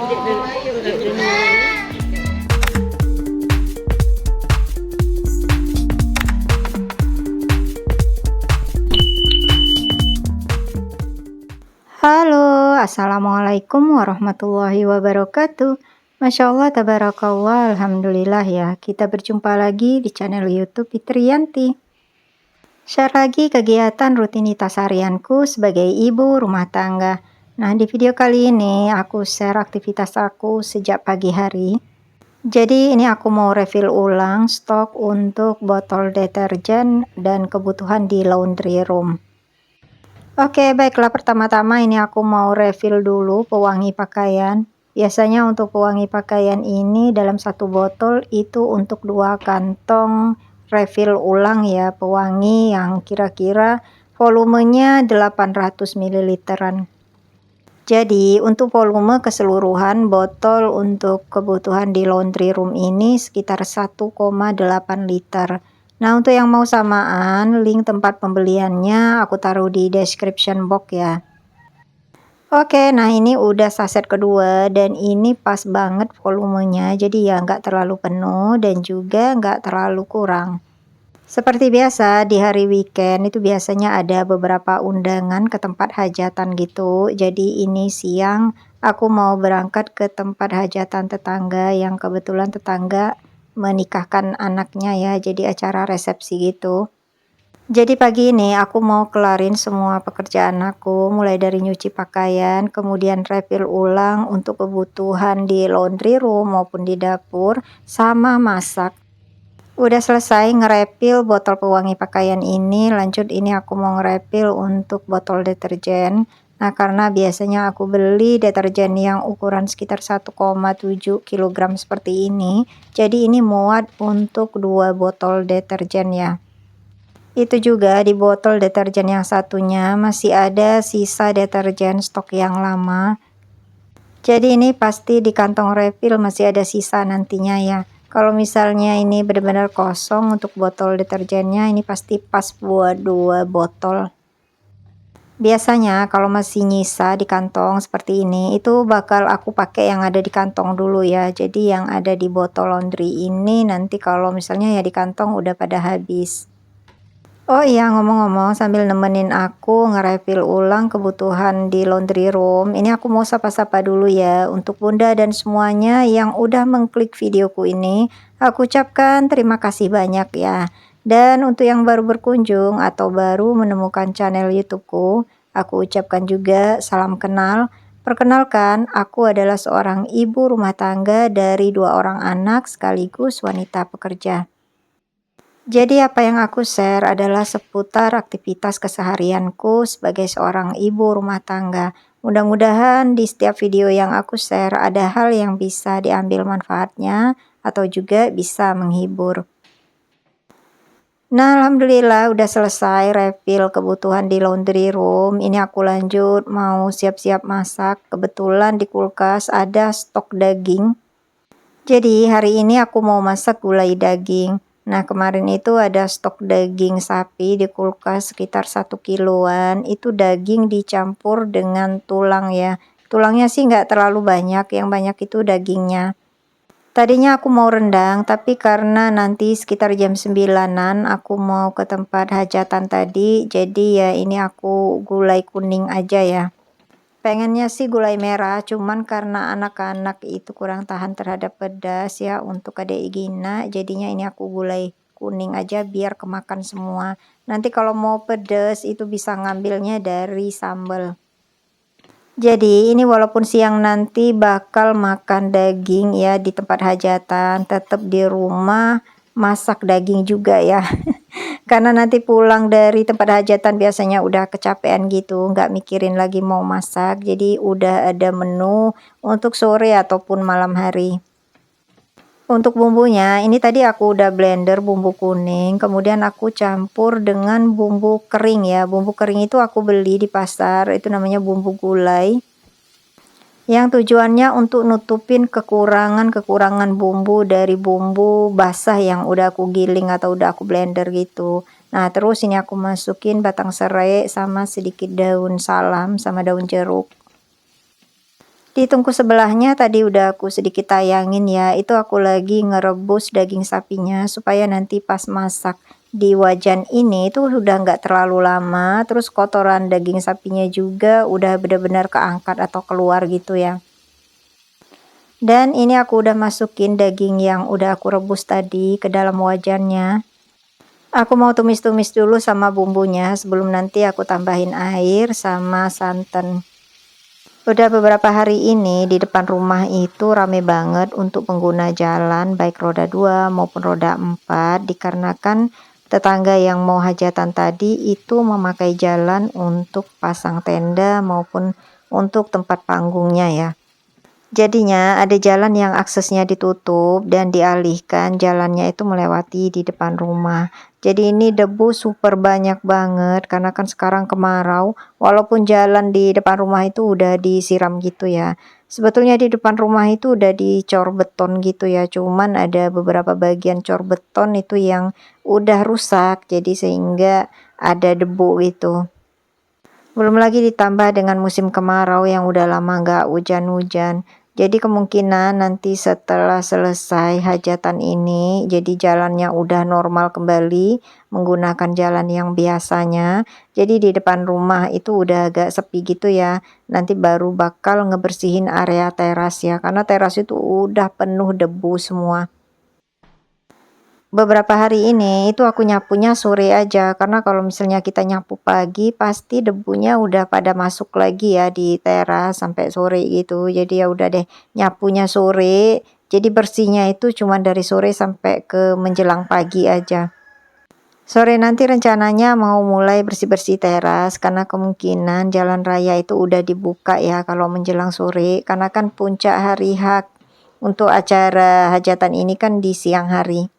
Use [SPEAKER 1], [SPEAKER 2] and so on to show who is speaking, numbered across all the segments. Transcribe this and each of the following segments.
[SPEAKER 1] Halo, assalamualaikum warahmatullahi wabarakatuh. Masya Allah, tabarakallah, alhamdulillah ya. Kita berjumpa lagi di channel YouTube Fitriyanti. Share lagi kegiatan rutinitas harianku sebagai ibu rumah tangga. Nah, di video kali ini aku share aktivitas aku sejak pagi hari. Jadi ini aku mau refill ulang stok untuk botol deterjen dan kebutuhan di laundry room. Oke, baiklah, pertama-tama ini aku mau refill dulu pewangi pakaian. Biasanya untuk pewangi pakaian ini dalam satu botol itu untuk 2 kantong refill ulang ya, pewangi yang kira-kira volumenya 800 ml. Jadi untuk volume keseluruhan botol untuk kebutuhan di laundry room ini sekitar 1,8 liter. Nah, untuk yang mau samaan, link tempat pembeliannya aku taruh di description box ya. Oke, nah ini udah saset kedua dan ini pas banget volumenya, jadi ya nggak terlalu penuh dan juga nggak terlalu kurang. Seperti biasa di hari weekend itu biasanya ada beberapa undangan ke tempat hajatan gitu. Jadi ini siang aku mau berangkat ke tempat hajatan tetangga yang kebetulan tetangga menikahkan anaknya ya, jadi acara resepsi gitu. Jadi pagi ini aku mau kelarin semua pekerjaan aku, mulai dari nyuci pakaian, kemudian refill ulang untuk kebutuhan di laundry room maupun di dapur, sama masak. Udah selesai nge-refill botol pewangi pakaian ini, lanjut ini aku mau nge-refill untuk botol deterjen. Nah, karena biasanya aku beli deterjen yang ukuran sekitar 1,7 kg seperti ini, jadi ini muat untuk 2 botol deterjen ya. Itu juga di botol deterjen yang satunya masih ada sisa deterjen stok yang lama. Jadi ini pasti di kantong refill masih ada sisa nantinya ya. Kalau misalnya ini benar-benar kosong untuk botol deterjennya, ini pasti pas buat 2 botol. Biasanya kalau masih nyisa di kantong seperti ini, itu bakal aku pakai yang ada di kantong dulu ya. Jadi yang ada di botol laundry ini nanti kalau misalnya ya di kantong udah pada habis. Oh iya, ngomong-ngomong sambil nemenin aku nge-refill ulang kebutuhan di laundry room, ini aku mau sapa-sapa dulu ya untuk Bunda dan semuanya yang udah mengklik videoku ini. Aku ucapkan terima kasih banyak ya. Dan untuk yang baru berkunjung atau baru menemukan channel YouTubeku, aku ucapkan juga salam kenal. Perkenalkan, aku adalah seorang ibu rumah tangga dari 2 orang anak sekaligus wanita pekerja. Jadi apa yang aku share adalah seputar aktivitas keseharianku sebagai seorang ibu rumah tangga. Mudah-mudahan di setiap video yang aku share ada hal yang bisa diambil manfaatnya atau juga bisa menghibur. Nah, alhamdulillah udah selesai refill kebutuhan di laundry room. Ini aku lanjut mau siap-siap masak. Kebetulan di kulkas ada stok daging. Jadi hari ini aku mau masak gulai daging. Nah, kemarin itu ada stok daging sapi di kulkas sekitar 1 kiloan. Itu daging dicampur dengan tulang ya. Tulangnya sih nggak terlalu banyak, yang banyak itu dagingnya. Tadinya aku mau rendang, tapi karena nanti sekitar jam 9-an aku mau ke tempat hajatan tadi, jadi ya ini aku gulai kuning aja ya. Pengennya sih gulai merah, cuman karena anak-anak itu kurang tahan terhadap pedas ya untuk adik Gina, jadinya ini aku gulai kuning aja biar kemakan semua. Nanti kalau mau pedas itu bisa ngambilnya dari sambal. Jadi ini walaupun siang nanti bakal makan daging ya di tempat hajatan, tetap di rumah masak daging juga ya. Karena nanti pulang dari tempat hajatan biasanya udah kecapean gitu, nggak mikirin lagi mau masak, jadi udah ada menu untuk sore ataupun malam hari. Untuk bumbunya, ini tadi aku udah blender bumbu kuning, kemudian aku campur dengan bumbu kering ya. Bumbu kering itu aku beli di pasar, itu namanya bumbu gulai. Yang tujuannya untuk nutupin kekurangan-kekurangan bumbu dari bumbu basah yang udah aku giling atau udah aku blender gitu. Nah, terus ini aku masukin batang serai sama sedikit daun salam sama daun jeruk. Di tungku sebelahnya tadi udah aku sedikit tayangin ya, itu aku lagi ngerebus daging sapinya supaya nanti pas masak di wajan ini itu udah nggak terlalu lama, terus kotoran daging sapinya juga udah benar-benar keangkat atau keluar gitu ya. Dan ini aku udah masukin daging yang udah aku rebus tadi ke dalam wajannya. Aku mau tumis-tumis dulu sama bumbunya sebelum nanti aku tambahin air sama santan. Udah beberapa hari ini di depan rumah itu rame banget untuk pengguna jalan baik roda 2 maupun roda 4 dikarenakan tetangga yang mau hajatan tadi itu memakai jalan untuk pasang tenda maupun untuk tempat panggungnya ya. Jadinya ada jalan yang aksesnya ditutup dan dialihkan jalannya itu melewati di depan rumah. Jadi ini debu super banyak banget karena kan sekarang kemarau, walaupun jalan di depan rumah itu udah disiram gitu ya. Sebetulnya di depan rumah itu udah dicor beton gitu ya, cuman ada beberapa bagian cor beton itu yang udah rusak, jadi sehingga ada debu gitu. Belum lagi ditambah dengan musim kemarau yang udah lama nggak hujan-hujan. Jadi kemungkinan nanti setelah selesai hajatan ini, jadi jalannya udah normal kembali, menggunakan jalan yang biasanya. Jadi di depan rumah itu udah agak sepi gitu ya. Nanti baru bakal ngebersihin area teras ya, karena teras itu udah penuh debu semua. Beberapa hari ini itu aku nyapunya sore aja, karena kalau misalnya kita nyapu pagi pasti debunya udah pada masuk lagi ya di teras sampai sore gitu. Jadi ya udah deh nyapunya sore, jadi bersihnya itu cuma dari sore sampai ke menjelang pagi aja. Sore nanti rencananya mau mulai bersih-bersih teras karena kemungkinan jalan raya itu udah dibuka ya kalau menjelang sore, karena kan puncak hari H untuk acara hajatan ini kan di siang hari.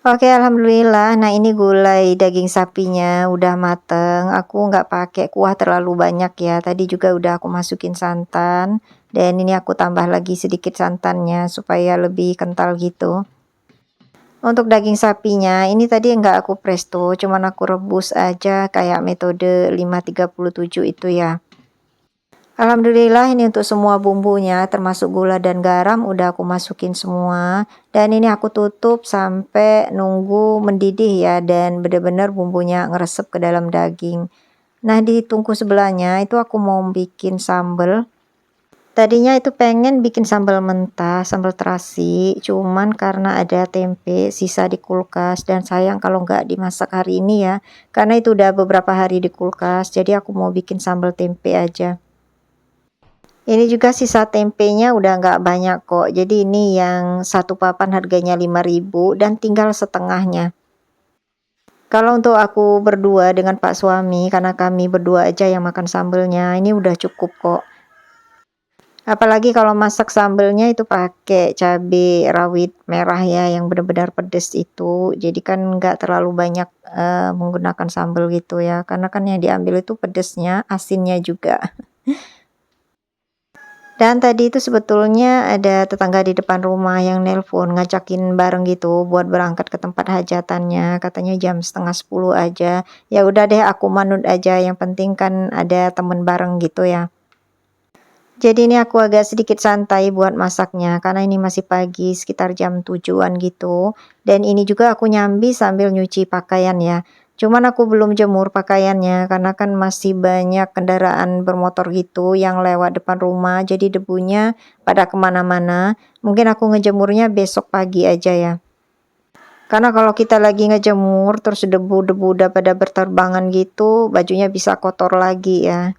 [SPEAKER 1] Oke, alhamdulillah. Nah, ini gulai daging sapinya udah mateng. Aku nggak pakai kuah terlalu banyak ya. Tadi juga udah aku masukin santan. Dan ini aku tambah lagi sedikit santannya supaya lebih kental gitu. Untuk daging sapinya, ini tadi nggak aku presto, cuman aku rebus aja kayak metode 537 itu ya. Alhamdulillah ini untuk semua bumbunya termasuk gula dan garam udah aku masukin semua, dan ini aku tutup sampai nunggu mendidih ya dan bener-bener bumbunya ngeresep ke dalam daging. Nah, di tungku sebelahnya itu aku mau bikin sambal. Tadinya itu pengen bikin sambal mentah, sambal terasi, cuman karena ada tempe sisa di kulkas dan sayang kalau nggak dimasak hari ini ya, karena itu udah beberapa hari di kulkas, jadi aku mau bikin sambal tempe aja. Ini juga sisa tempenya udah nggak banyak kok. Jadi ini yang satu papan harganya 5.000 dan tinggal setengahnya. Kalau untuk aku berdua dengan Pak suami, karena kami berdua aja yang makan sambelnya, ini udah cukup kok. Apalagi kalau masak sambelnya itu pakai cabai rawit merah ya, yang benar-benar pedes itu. Jadi kan nggak terlalu banyak menggunakan sambel gitu ya, karena kan yang diambil itu pedesnya, asinnya juga. Dan tadi itu sebetulnya ada tetangga di depan rumah yang nelpon ngajakin bareng gitu buat berangkat ke tempat hajatannya, katanya jam setengah 10 aja. Ya udah deh aku manut aja, yang penting kan ada temen bareng gitu ya. Jadi ini aku agak sedikit santai buat masaknya karena ini masih pagi sekitar jam 7-an gitu. Dan ini juga aku nyambi sambil nyuci pakaian ya. Cuman aku belum jemur pakaiannya karena kan masih banyak kendaraan bermotor gitu yang lewat depan rumah. Jadi debunya pada kemana-mana. Mungkin aku ngejemurnya besok pagi aja ya. Karena kalau kita lagi ngejemur terus debu-debu udah pada berterbangan gitu, bajunya bisa kotor lagi ya.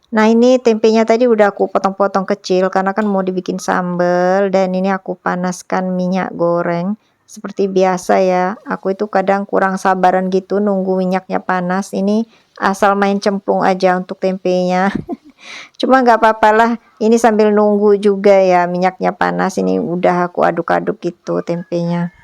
[SPEAKER 1] Nah, ini tempenya tadi udah aku potong-potong kecil karena kan mau dibikin sambal, dan ini aku panaskan minyak goreng. Seperti biasa ya, aku itu kadang kurang sabaran gitu nunggu minyaknya panas. Ini asal main cemplung aja untuk tempenya. Cuma nggak apa-apalah, ini sambil nunggu juga ya minyaknya panas. Ini udah aku aduk-aduk gitu tempenya.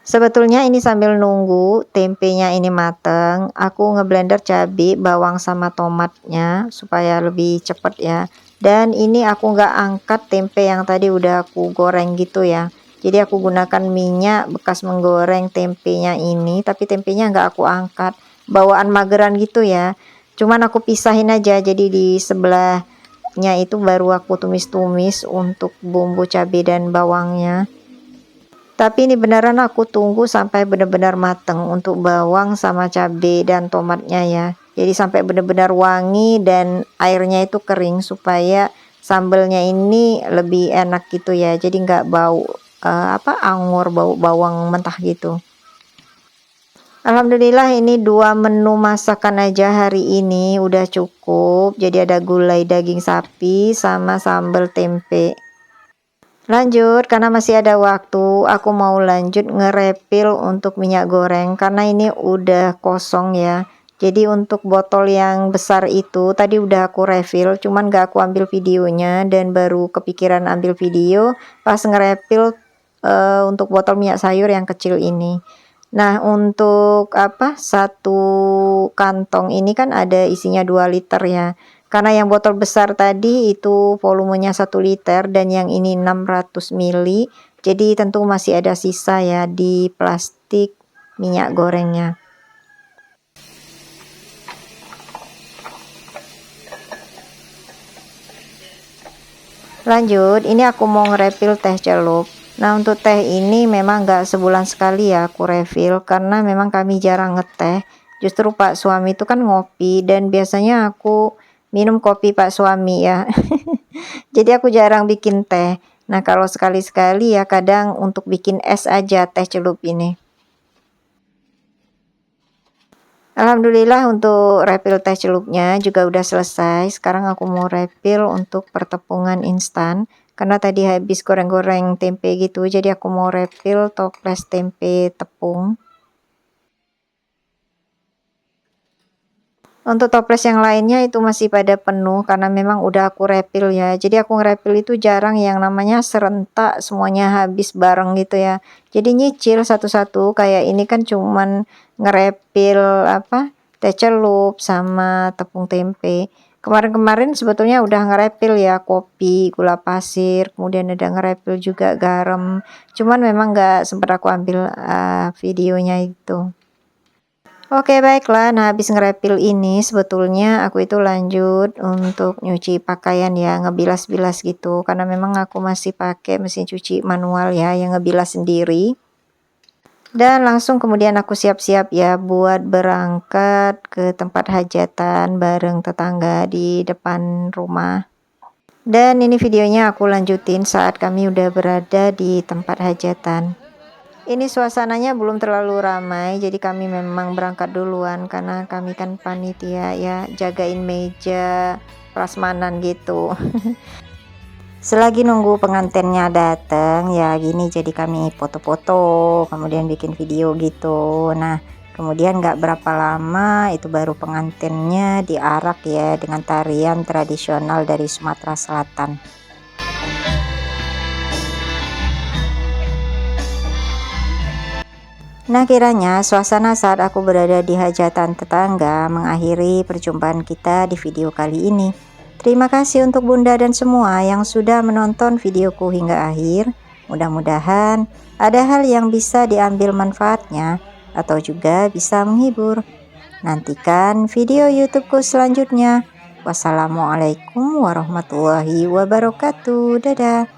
[SPEAKER 1] Sebetulnya ini sambil nunggu tempenya ini mateng, aku ngeblender cabai, bawang sama tomatnya supaya lebih cepet ya. Dan ini aku nggak angkat tempe yang tadi udah aku goreng gitu ya. Jadi aku gunakan minyak bekas menggoreng tempenya ini, tapi tempenya nggak aku angkat. Bawaan mageran gitu ya. Cuman aku pisahin aja, jadi di sebelah celupnya itu baru aku tumis-tumis untuk bumbu cabai dan bawangnya. Tapi ini beneran aku tunggu sampai benar-benar mateng untuk bawang sama cabai dan tomatnya ya. Jadi sampai benar-benar wangi dan airnya itu kering supaya sambelnya ini lebih enak gitu ya. Jadi nggak bau anggur, bau bawang mentah gitu. Alhamdulillah ini 2 menu masakan aja hari ini udah cukup. Jadi ada gulai daging sapi sama sambal tempe. Lanjut, karena masih ada waktu, aku mau lanjut nge-refill untuk minyak goreng karena ini udah kosong ya. Jadi untuk botol yang besar itu tadi udah aku refill, cuman gak aku ambil videonya dan baru kepikiran ambil video pas nge-refill untuk botol minyak sayur yang kecil ini. Nah, untuk satu kantong ini kan ada isinya 2 liter ya. Karena yang botol besar tadi itu volumenya 1 liter dan yang ini 600 ml. Jadi tentu masih ada sisa ya di plastik minyak gorengnya. Lanjut, ini aku mau nge-refill teh celup. Nah, untuk teh ini memang gak sebulan sekali ya aku refill karena memang kami jarang ngeteh. Justru Pak suami itu kan ngopi dan biasanya aku minum kopi Pak suami ya. Jadi aku jarang bikin teh. Nah, kalau sekali-sekali ya kadang untuk bikin es aja teh celup ini. Alhamdulillah untuk refill teh celupnya juga udah selesai. Sekarang aku mau refill untuk pertepungan instan. Karena tadi habis goreng-goreng tempe gitu, jadi aku mau refill toples tempe tepung. Untuk toples yang lainnya itu masih pada penuh karena memang udah aku refill ya. Jadi aku nge-refill itu jarang yang namanya serentak semuanya habis bareng gitu ya. Jadi nyicil satu-satu, kayak ini kan cuman nge-refill teh celup sama tepung tempe. Kemarin-kemarin sebetulnya udah nge-refill ya kopi, gula pasir, kemudian ada nge-refill juga garam. Cuman memang nggak sempat aku ambil videonya itu. Oke baiklah, nah habis nge-refill ini sebetulnya aku itu lanjut untuk nyuci pakaian ya, ngebilas-bilas gitu. Karena memang aku masih pakai mesin cuci manual ya, yang ngebilas sendiri. Dan langsung kemudian aku siap-siap ya buat berangkat ke tempat hajatan bareng tetangga di depan rumah. Dan ini videonya aku lanjutin saat kami udah berada di tempat hajatan. Ini suasananya belum terlalu ramai, jadi kami memang berangkat duluan karena kami kan panitia ya, jagain meja prasmanan gitu. Selagi nunggu pengantinnya datang ya gini, jadi kami foto-foto, kemudian bikin video gitu. Nah, kemudian nggak berapa lama itu baru pengantinnya diarak ya dengan tarian tradisional dari Sumatera Selatan. Nah, kiranya suasana saat aku berada di hajatan tetangga mengakhiri perjumpaan kita di video kali ini. Terima kasih untuk Bunda dan semua yang sudah menonton videoku hingga akhir. Mudah-mudahan ada hal yang bisa diambil manfaatnya atau juga bisa menghibur. Nantikan video YouTubeku selanjutnya. Wassalamualaikum warahmatullahi wabarakatuh. Dadah.